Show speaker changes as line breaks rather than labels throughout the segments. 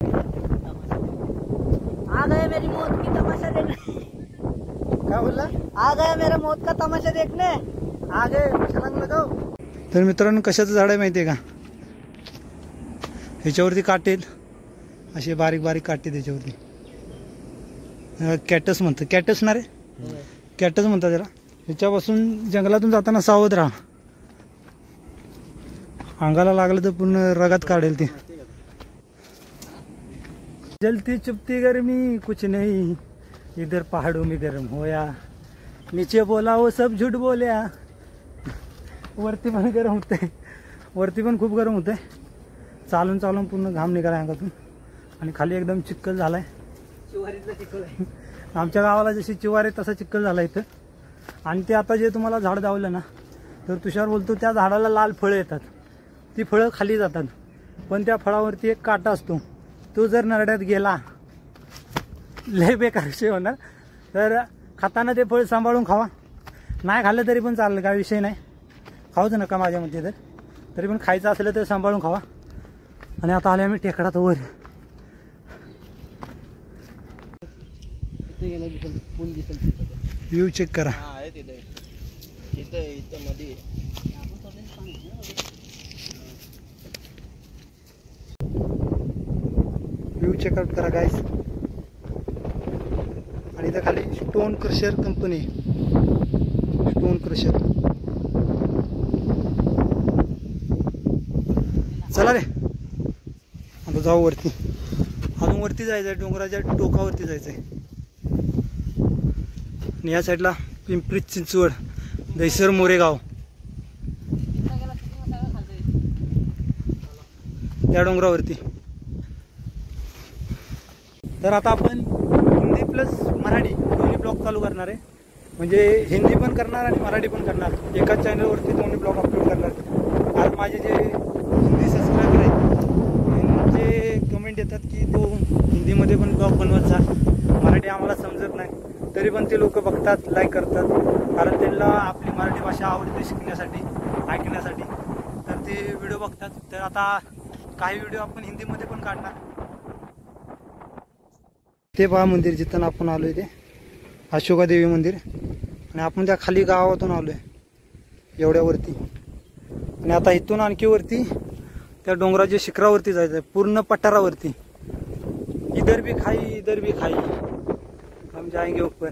आ गए मेरी मौत की तमाशा देखने।
क्या बोलला?
आ गया मेरा मौत का तमाशा देखने।
आ गए छलांग लगाव. तर मित्रांनो कशाचं झाड आहे माहिती आहे का? ह्याच्यावरती काटे आहेत, असे बारीक बारीक काटे त्याच्यावरती. कॅटस म्हणतात. कॅटस ना रे, कॅटस म्हणतात त्याला. ह्याच्यापासून जंगलातून जाताना सावध राहा. अंगाला लागलं तर पूर्ण रगात काढेल ते. जलती चुपती गर्मी कुछ नहीं, इधर पहाड़ों में गर्म होया, नीचे बोला वो सब झूठ बोल्या. वरती पण गरम होते, वरती पण खूप गरम होते. चालून चालून पूर्ण घाम निघाला अंगातून आणि खाली एकदम चिखल झालाय.
चिवारीतला चिखल आहे.
आमच्या गावाला जशी चिवार आहे तसा चिखल झाला इथं. आणि ते आता जे तुम्हाला झाड दावलं ना, तर तुषार बोलतो त्या झाडाला लाल फळं येतात. ती फळं खाली जातात, पण त्या फळावरती एक काटा असतो. तो जर नरड्यात गेला लय बेकार विषय होणार. तर खाताना ते फळ सांभाळून खावा. नाही खाल्लं तरी पण चालेल, काय विषय नाही. खाऊच नका माझ्या मते. तरी पण खायचं असलं तर सांभाळून खावा. आणि आता आले आम्ही टेकडात वर. व्ह्यू चेक करा. व्ह्यू चेकआउट करा गाईस. आणि इथं खाली stone crusher company, stone crusher. चला रे आता जाऊ वरती. अजून वरती जायचंय, डोंगराच्या टोकावरती जायचंय. आणि या साईडला पिंपरी चिंचवड, दहिसर, मोरेगाव त्या डोंगरावरती. तर आता आपण हिंदी प्लस मराठी दोन्ही ब्लॉग चालू करणार आहे. म्हणजे हिंदी पण करणार आणि मराठी पण करणार. एकाच चॅनलवरती दोन्ही ब्लॉग अपलोड करणार. आज माझे जे हिंदी सबस्क्रायबर आहेत त्यांचे कमेंट येतात की तो हिंदीमध्ये पण ब्लॉग बनवत जा, मराठी आम्हाला समजत नाही. तरी पण ते लोक बघतात, लाईक करतात, कारण त्यांना आपली मराठी भाषा आवडते शिकण्यासाठी, ऐकण्यासाठी. तर ते व्हिडिओ बघतात. तर आता काही व्हिडिओ आपण हिंदीमध्ये पण काढणार. ते पहा मंदिर जिथं आपण आलोय ते अशोका देवी मंदिर. आणि आपण त्या खाली गावातून आलोय एवढ्यावरती. आणि आता इथून आणखी वरती त्या डोंगराच्या शिखरावरती जायचंय, पूर्ण पठारावरती. इधर भी खाई हम जाएंगे ऊपर.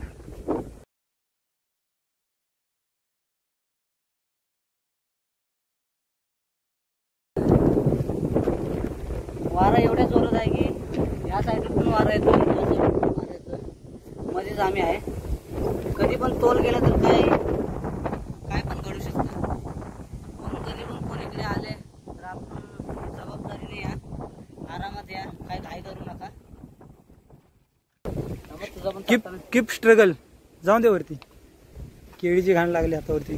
वारा एवढ्या जोरात आहे की या साईडला पण वारा येतो, मध्येच आम्ही आहे. कधी पण तोल गेला तर काय पण घडू शकतं. म्हणून कधी पण कोणीकडे आले तर आपण जबाबदारीने या, आरामात या, काय घाई करू नका. तुझा पण
कीप स्ट्रगल. जाऊन दे वरती. केळीची घाण लागली हातावरती.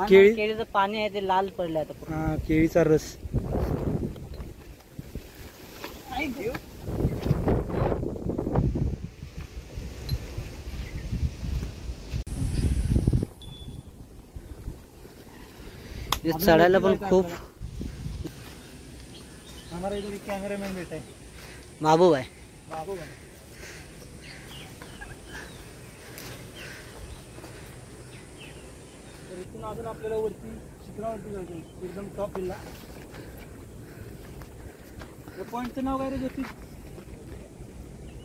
केळीचं पाणी आहे ते लाल पडलं आता.
हा, केळीचा रस.
चढायला पण खूप.
हमारा इधर कॅमेरामॅन बैठा है,
महबूब आहे.
महबूब आहे. तर इथून अजून आपल्याला वरती शिखरावरती जायचं एकदम टॉप हिलला. या पॉइंटचं नाव काय रे ज्योती?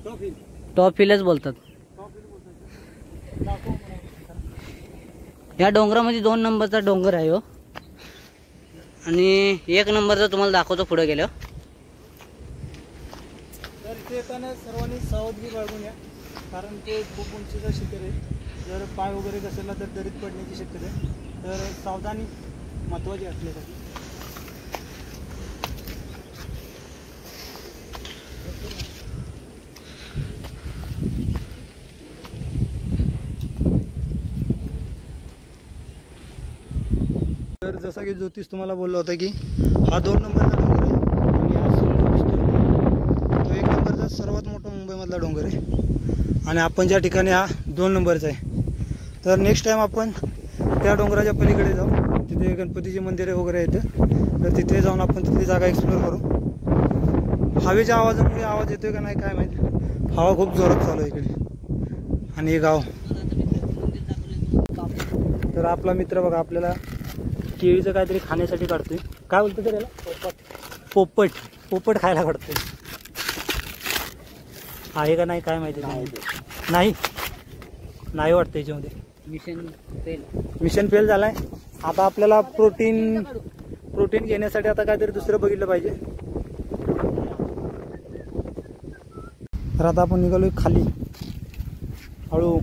Top hill.
टॉप हिलच बोलतात.
टॉप हिल बोलतात. दाखव मला.
या डोंगरामध्ये 2 नंबरचा डोंगर आहे हो. आणि 1 नंबरचा तुम्हाला दाखवतो पुढे गेल्यावर.
तर इथे येताना सर्वांनी सावधगिरी बाळगून या, कारण ते खूप उंचीचा शिखर आहे. जर पाय वगैरे घसरला तर दरीत पडण्याची शक्यता आहे. तर सावधानी महत्त्वाची असल्यासाठी. तर जसा की ज्योतिष तुम्हाला बोलला होता की हा 2 नंबरचा डोंगर आहे आणि हा समोर दिसतो तो 1 नंबरचा सर्वात मोठा मुंबईमधला डोंगर आहे. आणि आपण ज्या ठिकाणी हा 2 नंबरचा आहे. तर नेक्स्ट टाइम आपण त्या डोंगराच्या पलीकडे जाऊ, तिथे गणपतीचे मंदिरे वगैरे आहेत. तर तिथे जाऊन आपण तिथली जागा एक्सप्लोर करू. हवेच्या आवाजामुळे आवाज येतोय का नाही काय माहिती. हवा खूप जोरात चालू आहे इकडे. आणि हे गाव. तर आपला मित्र बघा आपल्याला केळीचं काहीतरी खाण्यासाठी काढतोय. काय बोलतो तर याला? पोपट. पोपट खायला काढतोय. आहे का नाही काय माहिती. नाही नाही वाटतं याच्यामध्ये. मिशन फेल झालाय. आता आपल्याला प्रोटीन घेण्यासाठी आता काहीतरी दुसरं बघितलं पाहिजे. तर आता आपण निघालोय खाली हळू.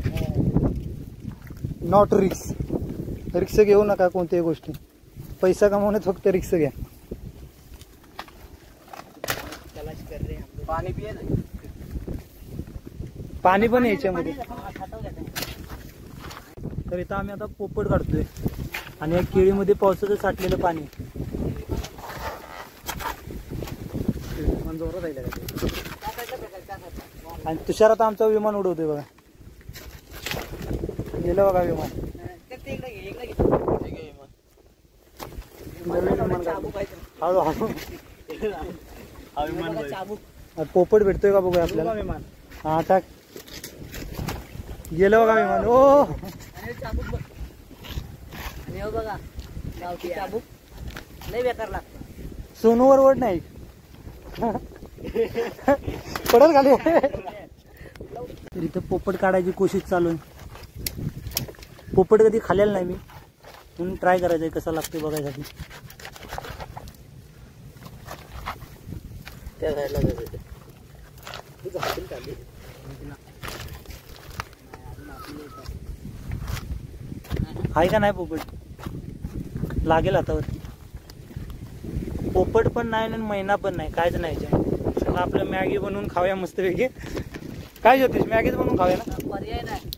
नॉट रिक्स घेऊ नका कोणत्याही गोष्टी. पैसा कमवण्यात फक्त रिक्स घ्या. पाणी पण याच्यामध्ये. तर इथं आम्ही आता पोपट काढतोय आणि या केळीमध्ये पावसाचं साठलेलं पाणी. आणि तुषार आता आमचा विमान उडवतोय बघा. गेलं बघा विमान. हळू हळू. पोपट भेटतोय का बघूया आपल्याला. हा टाक. गेलं बघा विमान. ओ
बघा गावठी चाबूक लय बेकार लागतं.
सोनूवर ओढ नाही पडल खाली. तर इथं पोपट काढायची कोशिश चालू आहे. पोपट कधी खाल्लेला नाही मी, म्हणून ट्राय करायचंय कसा लागतोय बघायसाठी.
त्या साईडला
आहे का नाही पोपट. लागेल आता वरती. पोपट पण नाही आणि मैना पण नाही, कायच नाही. चला आपलं मॅगी बनवून खाऊया मस्तपैकी. काय ज्योतिष मॅगीच बनवून खाऊया ना.
पर्याय नाही.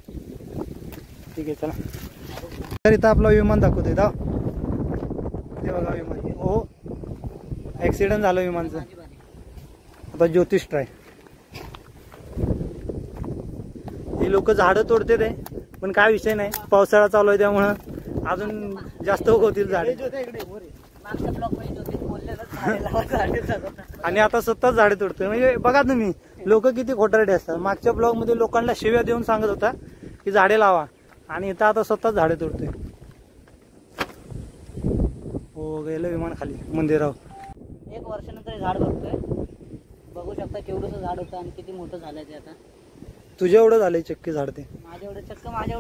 ठीक आहे चला. तर इथं आपला विमान दाखवतोय दा. ते बघा विमान. हो ऍक्सिडेंट झालं विमानचं. आता ज्योतिष ट्राय. हे लोक झाडं तोडते ते, पण काय विषय नाही. पावसाळा चालू आहे त्यामुळं अजून जास्त उगवतील झाडे. आणि आता स्वतःच झाडे तोडतोय. म्हणजे बघा तुम्ही लोक किती खोटारडे असतात. मागच्या ब्लॉग मध्ये लोकांना शिव्या देऊन सांगत होता की झाडे लावा, आणि इथं आता स्वतःच झाडे तोडतोय. हो गेलं विमान खाली मंदिरावर.
1 वर्षानंतर झाड बघतोय. बघू शकता केवढंसं झाड होतं आणि किती मोठं झालंय ते आता.
तुझ्या एवढं झालंय चक्की झाड ते.
माझ्या एवढं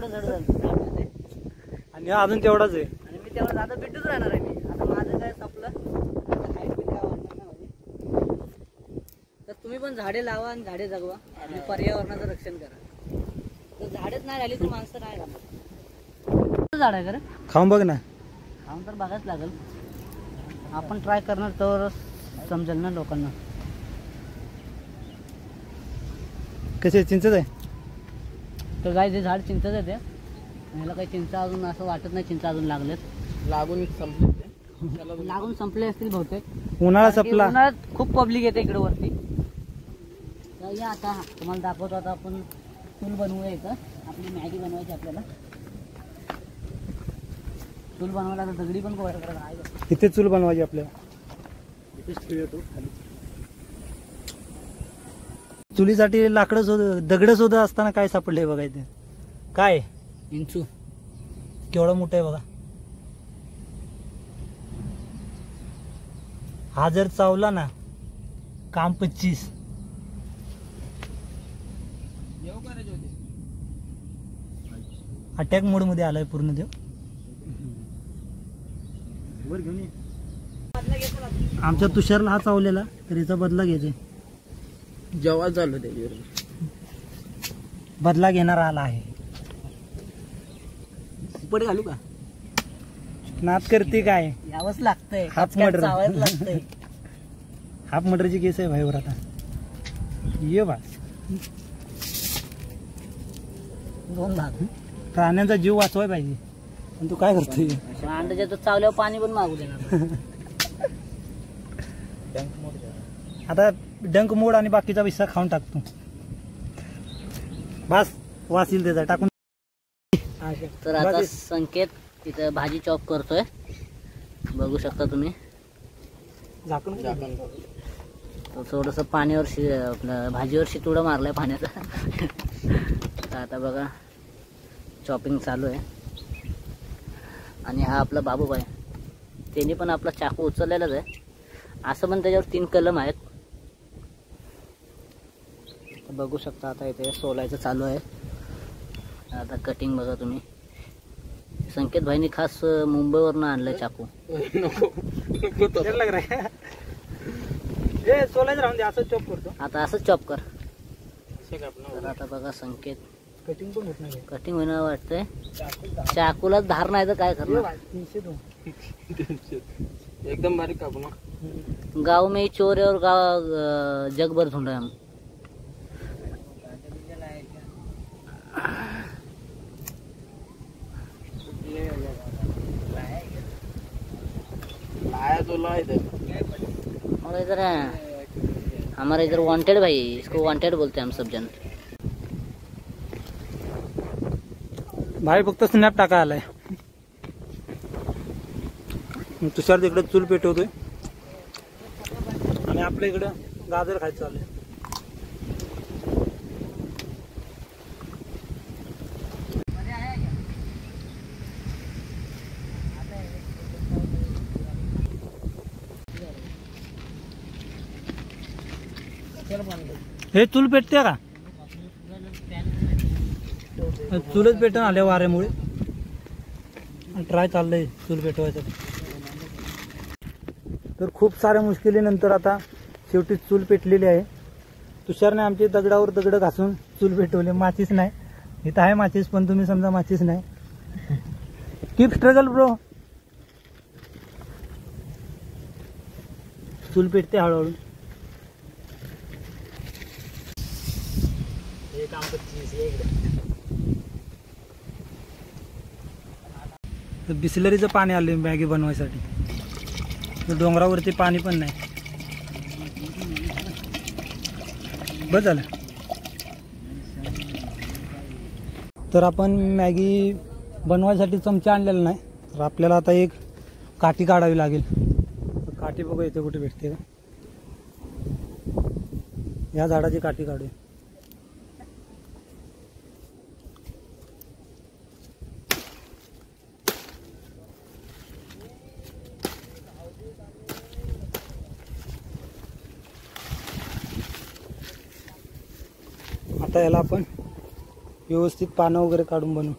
झाड झालं ते.
आणि अजून तेवढाच आहे.
आणि मी तेवढं आता बिट्टूच राहणार आहे. मी आता माझं काय संपलं. हाईट बीट काय वाढणार नाही माझी. तर तुम्ही पण झाडे लावा आणि झाडे जगवा आणि पर्यावरणाचं रक्षण करा. जर झाडेच नाही राहिली तर माणसं नाही राहणार. झाड आहे का रे.
खाऊन बघ ना.
खाऊन तर बघायच लागेल. आपण ट्राय करणार तर समजेल ना लोकांना.
कसे चिंचच आहे.
तर काय जे झाड चिंचच आहे ते. ह्याला काही चिंच अजून असं वाटत नाही. चिंच अजून लागलेत. लागून संपले असतील बहुतेक.
उन्हाळा संपला.
उन्हाळ्यात खूप पब्लिक येते इकडे वरती. तर या आता तुम्हाला दाखवतो. आता आपण चूल बनवूया इथं. आपली मॅगी बनवायची आपल्याला. चूल बनवायला तर दगडी पण गोळा करायला आहे.
इथे चूल बनवायची आपल्याला. चुलीसाठी लाकडं दगड सुद्धा असताना काय सापडले बघायचं. काय
इंचू
केवढा मोठा आहे बघा. हा जर चावला ना काम 25. अटॅक मोड मध्ये आलाय पूर्ण देव. आमच्या तुषारला हा चावलेला तर याचा बदला घ्यायचा.
जेव्हा चालू त्याच्यावर
बदला घेणारा आला आहे.
पड घालू का.
नाद करते काय.
यावंच लागतंय.
Half murder.
चावायच लागतंय.
हाफ मर्डरची केस आहे भाईवर आता. ये बा
2 भाग.
प्राण्यांचा जीव वाचवाय पाहिजे. पण तू काय करतोय.
अंड्याच्या तर चावल्यावर पाणी पण मागू देणार.
आता डंक मोड आणि बाकीचा विस्सा खाऊन टाकतो. बस वासील त्याचा टाकून.
तर आता संकेत तिथं भाजी चॉप करतोय. बघू शकता तुम्ही.
झाकून
तो थोडंसं पाण्यावर आपलं भाजीवर शितुडा मारलाय पाण्याचा. तर आता बघा चॉपिंग चालू आहे. आणि हा आपला बाबूबाई, त्याने पण आपला चाकू उचललेलाच आहे. असं पण त्याच्यावर 3 कलम आहेत. बघू शकता आता इथे सोलायचं चालू आहे. आता कटिंग बघा तुम्ही. संकेत भाईनी खास मुंबईवरनं आणलंय चाकू.
सोलायचं राहून दे, असं चॉप करतो.
आता असंच चॉप कर. तर आता बघा संकेत
कटिंग पण होत नाही.
कटिंग होणार वाटतंय. चाकूला धार नाही तर काय करणार.
300 एकदम बारीक कापू ना.
गाव में चोर है और गाव जग भर ढूंढा हम. और इधर है हमारा इधर वांटेड भाई, इसको वांटेड बोलते हैं हम सब जन.
भाई फक्त स्नॅप टाका आलाय. तुषार तिकडे चूल पेटवतोय आणि आपल्या इकडं गाजर खायचं चाललंय. हे चूल पेटते का? चूलच पेटून आल्या वाऱ्यामुळे. ट्राय चाललंय चूल पेटवायचं. तर खूप साऱ्या मुश्किलीनंतर आता शेवटी चूल पेटलेली आहे. तुषारने आमचे दगडावर दगड घासून चूल पेटवले. माचीस नाही इथं आहे माचीस, पण तुम्ही समजा माचीस नाही. Keep struggle bro. चूल पेटते हळूहळू. बिस्लरीचं पाणी आले मॅगी बनवायसाठी. डोंगरावरती पाणी पण नाही. बस झालं. तर आपण मॅगी बनवायसाठी चमचा आणलेला नाही. तर आपल्याला आता एक काठी काढावी लागेल. काठी बघू इथे कुठे भेटते का. या झाडाची काठी काढूया. आता याला आपण व्यवस्थित पानं वगैरे काढून बनवू.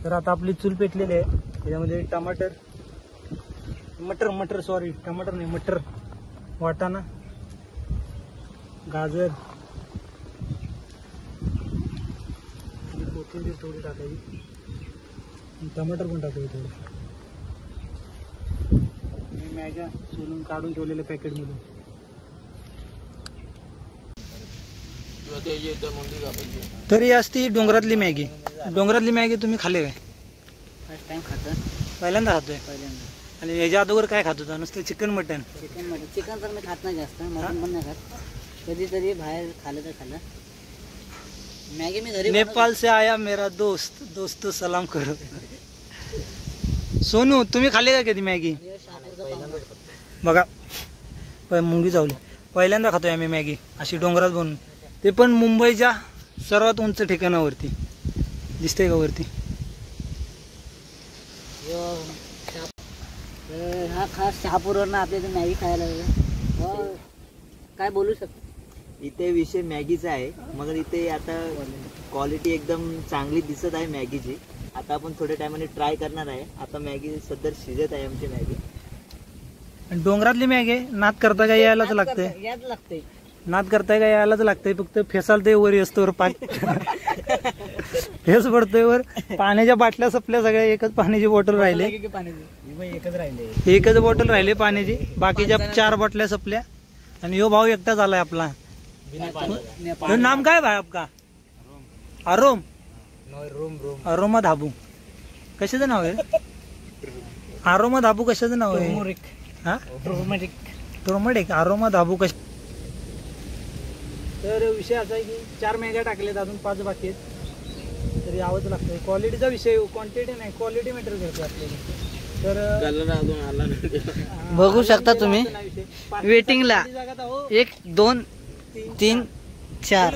तर आता आपली चूल पेटलेली आहे. त्याच्यामध्ये टमाटर मटर, वाटाणा, गाजर, कोथिंबीर थोडी टाकायची. टमाटर पण टाकायचं थोडं. मॅग्या सोलून काढून ठेवलेल्या पॅकेटमधून. तर ही असती डोंगरातली मॅगी. डोंगरातली मॅगी तुम्ही खाल्ली काय?
फर्स्ट टाइम खातो.
पहिल्यांदा खातोय.
पहिल्यांदा.
आणि याच्या अगोदर काय खात होता? नुसतं चिकन मटन.
चिकन तर मी खात नाही जास्त. मटन पण नाही खात. कधीतरी बाहेर खाल्लं तर खाल्लं. मॅगी मी घरी.
नेपाल से आया मेरा दोस्त सलाम करो. सोनू तुम्ही खाल्ली का कधी मॅगी? बघा मुंगी चावली. पहिल्यांदा खातोय आम्ही मॅगी अशी डोंगरात बनवून. ते पण मुंबईच्या सर्वात उंच ठिकाणावरती. दिसतंय का वरती?
हा खास शहापूरवरनं आपल्या इथे मॅगी खायला काय बोलू शकतो.
इथे विषय मॅगीचा आहे. मगर इथे आता क्वालिटी एकदम चांगली दिसत आहे मॅगीची. आता आपण थोड्या टायमाने ट्राय करणार आहे. आता मॅगी सध्या शिजत आहे आमची मॅगी.
डोंगरातली मॅगी नाद करता का यायलाच लागतंय.
याच लागते.
नाद करताय का यायलाच लागतंय. फक्त फेसाल ते वर असतो वर पाक फेस पडतोय वर. पाण्याच्या बाटल्या सपल्या सगळ्या. एकच पाण्याची बॉटल राहिले. एकच बॉटल राहिले पाण्याची. बाकीच्या 4 बाटल्या सपल्या. आणि यो भाऊ एकटा झालाय आपला. नाम काय भाई आपका? अरोम. अरोमा धाबू. कशाचं नाव आहे? अरोमा धाबू कशाचं नाव आहे? हा टोमॅटिक. अरोमा धाबू तर विषय असा आहे की 4 मॅग्या टाकलेत, अजून 5 बाकी आहेत, तर यावंच लागतं. क्वालिटीचा विषय, क्वांटिटी नाही क्वालिटी मॅटर करते आपल्याला. तर
बघू शकता तुम्ही वेटिंगला
जागा
1 2 3 4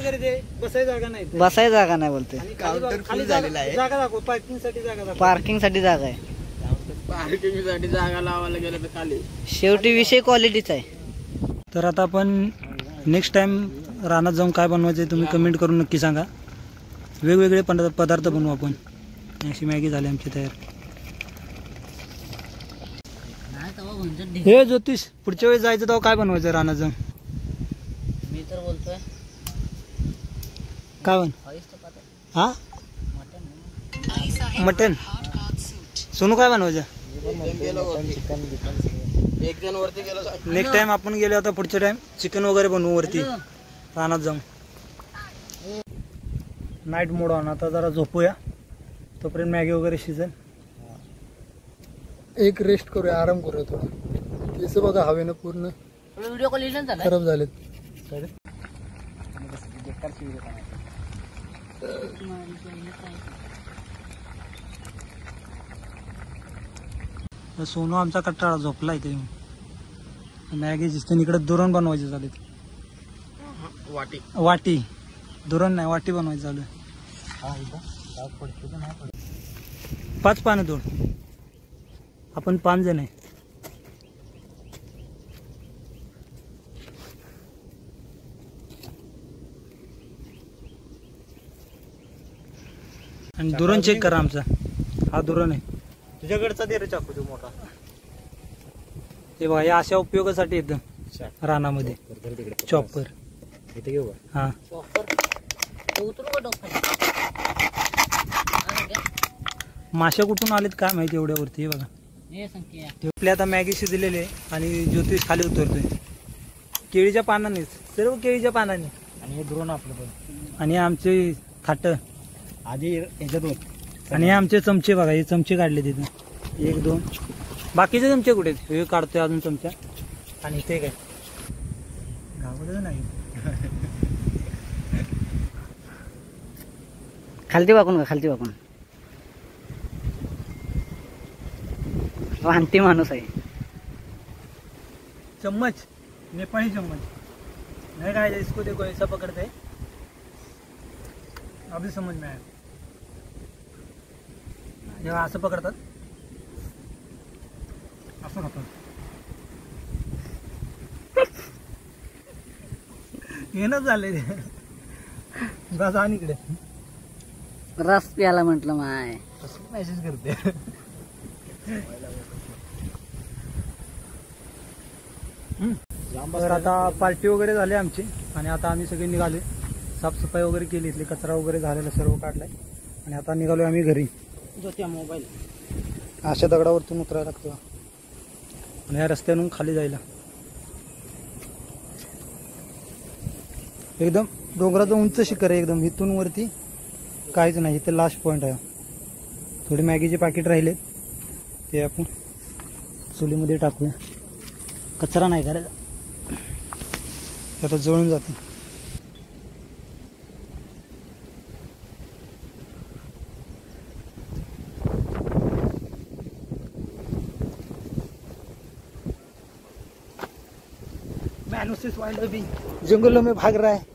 बसाय जागा नाही,
बसाय जागा नाही बोलते.
आणि
काउंटर
खाली
फुल झालेला आहे.
जागा दाखव, पार्किंग साठी जागा दाखव.
पार्किंग साठी जागा आहे.
पार्किंगसाठी जागा लावायला गेलं तर खाली.
शेवटी विषय क्वालिटीचा आहे.
तर आता आपण नेक्स्ट टाइम रानात जाऊन काय बनवायचं तुम्ही कमेंट करून नक्की सांगा. वेगवेगळे पदार्थ बनवू आपण. अशी मॅगी झाली आमची तयार. हे ज्योतिष, पुढच्या वेळेस जायचं तेव्हा काय बनवायचं रानात जाऊन?
मी तर बोलतोय
काय बन हा मटन. सोनू काय बनवायचं?
एक जण वरती गेलो.
नेक्स्ट टाइम आपण गेलो आता पुढच्या टाइम चिकन वगैरे बनवू वरती रानात जाऊन. Night mode on. आता जरा झोपूया, तोपर्यंत मॅगी वगैरे शिजेल. एक रेस्ट करूया, आराम करूया थोडा. केस बघा हवेनं पूर्ण
व्हिडिओ कॉल झाला
खराब झालेत. सोनू आमचा कट्टाळा झोपला इथे. मॅगी शिजते. इकडे दुरण बनवायचे झाले. वाटी दुरण नाही, वाटी बनवायची चालू आहे. 5 पानं तोड. आपण 5 जण आहे. आणि दुरण चेक करा आमचा. हा दुरण आहे.
तुझ्याकडचा दे रे चाकू तो मोठा.
हे बघा, या अशा उपयोगासाठी येतं रानामध्ये. चॉपर
इथे घेऊ.
हा. माश्या कुठून आलेत काय माहिती एवढ्यावरती. हे बघा, आपल्या आता मॅगी शिजलेली आहे आणि ज्योतिष खाली उतरतोय केळीच्या पानाने, सर्व केळीच्या पानाने. आणि हे दुरण आपलं पण. आणि आमचे थाट आधी ह्याच्यात होत. आणि हे आमचे चमचे बघा, हे चमचे काढले तिथे 1 2. बाकीचे चमचे कुठे आहेत? हे काढतोय अजून चमचा. आणि इथे काय गावाकडे नाही.
खालती वाकून का? खालती वाकून. रानटी माणूस आहे.
चम्मच, नेपाळी चम्मच नहीं खाया, इसको देखो ऐसा पकड़ते हैं. अभी समझ में आया. जेव्हा असं पकडतात असं खातात. येणच झाले ते. बस आणि इकडे
रस प्याला म्हटलं माय.
मेसेज करते. तर आता पार्टी वगैरे झाली आमची आणि आता आम्ही सगळे निघाले. साफसफाई वगैरे केली, इथली कचरा वगैरे झालेला सर्व काढलाय आणि आता निघालोय आम्ही घरी. मोबाईल अशा दगडावरतून उतरायला लागतो आणि ह्या रस्त्यावरून खाली जायला. एकदम डोंगराचं उंच शिखर आहे एकदम. इथून वरती काहीच नाही. इथे लास्ट पॉइंट आहे. थोडी मॅगीचे पाकिट राहिले ते आपण चुलीमध्ये टाकूया. कचरा नाही करायचा, आता जळून जाते. मैनुसिस वाइल्ड अभी जंगलों में भाग रहा है.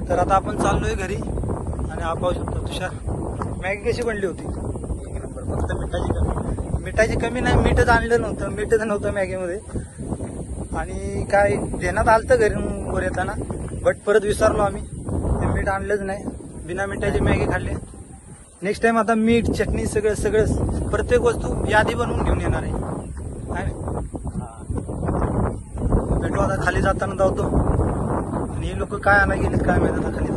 तर आता आपण चाललोय घरी आणि हा पाहू शकतो तुषार. मॅगी कशी बनली होती? फक्त मिठाची कमी नाही. मीठच आणलं नव्हतं, मीठच नव्हतं मॅगीमध्ये. आणि काय देण्यात आलतं घरी वर येताना, बट परत विसरलो आम्ही. ते मीठ आणलंच नाही. बिना मिठाची मॅगी खाल्ली. नेक्स्ट टाइम आता मीठ चटणी सगळं प्रत्येक वस्तू यादी बनवून घेऊन येणार आहे. भेटू आता खाली जाताना धावतो. आणि हे लोक काय आणायला गेलेत काय माहिती. आता खाली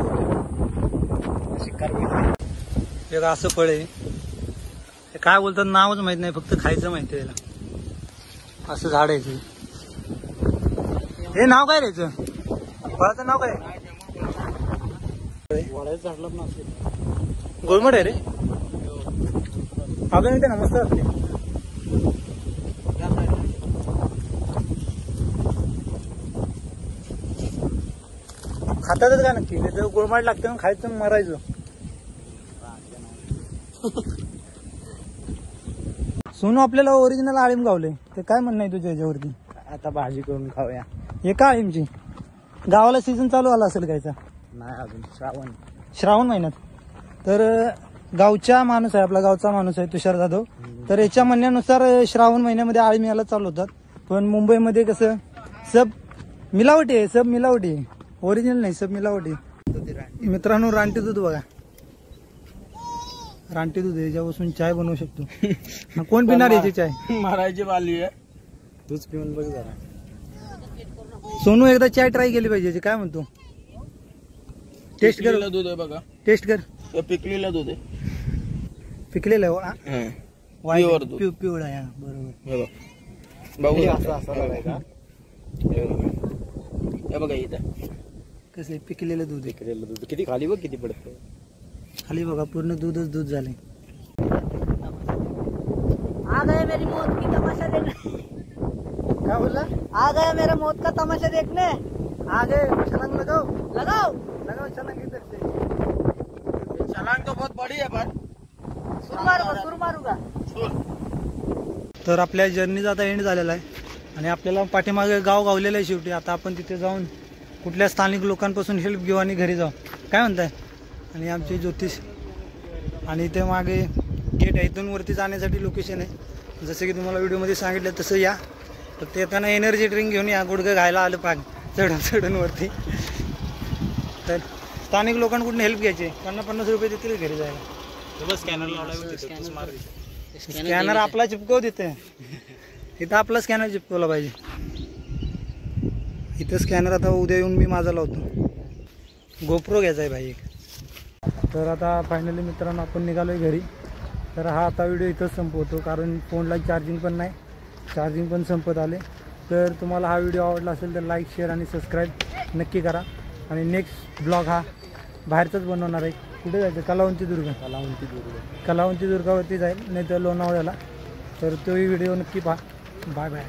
एक असं फळ आहे, काय बोलतात नावच माहित नाही, फक्त खायचं माहिती आहे. असं झाड आहे ते. हे नाव काय द्यायचं? फळाचं नाव काय? गोलमड आहे रे अजून इथे ना मस्त असते. खातातच का नक्की त्याचं गोळमाट लागतं ना खायचं मरायचं. सोनू आपल्याला ओरिजिनल आळीम गावले ते काय म्हणणं आहे तुझ्या याच्यावरती.
आता भाजी करून खाऊया.
एका आळीमची गावाला सीझन चालू आला असेल कायचा.
नाही अजून
श्रावण महिन्यात. तर गावचा माणूस आहे आपला गावचा माणूस आहे तुषार जाधव. तर याच्या म्हणण्यानुसार श्रावण महिन्यामध्ये आळीम याला चालू होतात. पण मुंबईमध्ये कसं सब मिलावटी आहे. सब मिलावटी आहे ओरिजिनल नाही सब मिलावटी. मित्रांनो रानटी दूध बघा रानटी दूध आहे ज्यापासून चाय बनवू शकतो. कोण पिणार याची चाय.
मारायची बाली आहे तूच पिऊन बघ जरा.
सोनू एकदा चाय ट्राय केली पाहिजे काय म्हणतो. टेस्ट कर.
दूध आहे बघा
टेस्ट कर.
पिकलेलं दूध आहे.
पिकलेलं आहे
प्युअर दूध.
पिवळा आहे बरोबर.
बघू हे बघा इथं
कसं पिकलेलं दूध आहे.
पिकलेलं दूध किती खाली बघ किती पडतं.
खाली बघा पूर्ण दूधच दूध झाले.
आ गया मेरी मौत की तमाशा देखने.
काय बोलला.
आ गया मेरा मौत का तमाशा देखने.
आगे छलांग लगाओ
लगाओ
लगाओ छलांग इधर से.
छलांग तो बहुत बड़ी है पर
सुर मारूंगा.
तर आपल्या जर्नीचा आता एंड झालेला आहे आणि आपल्याला पाठीमागे गाव गावलेलं आहे शेवटी. आता आपण तिथे जाऊन कुठल्या स्थानिक लोकांपासून हेल्प घेऊ आणि घरी जाऊ काय म्हणताय. आणि आमचे ज्योतिष आणि इथे मागे गेट आहे इथून वरती जाण्यासाठी लोकेशन आहे. जसं की तुम्हाला व्हिडिओमध्ये सांगितलं तसं या. तर ते येताना एनर्जी ड्रिंक घेऊन या. गुडघं घायला आलं पाग चढून वरती. तर स्थानिक लोकांकडून हेल्प घ्यायची. 50-50 रुपये देतील घरी जायला. स्कॅनर आपला चिपकव देते. इथं आपला स्कॅनर चिपकवला पाहिजे. इथं स्कॅनर आता उद्या येऊन मी माझा लावतो. गोप्रो घ्यायचा आहे भाई. तर आता फायनली मित्रांनो आपण निघालोय घरी. तर हा आता व्हिडिओ इथंच संपवतो कारण फोनला चार्जिंग पण नाही. चार्जिंग पण संपत आले. तर तुम्हाला हा व्हिडिओ आवडला असेल तर लाईक शेअर आणि सबस्क्राईब नक्की करा. आणि नेक्स्ट ब्लॉग हा बाहेरचाच बनवणार आहे. कुठे जायचं कलावंती दुर्गावरती जाईल नाही तर लोणावळ्याला. तर तोही व्हिडिओ नक्की पहा. Bye bye.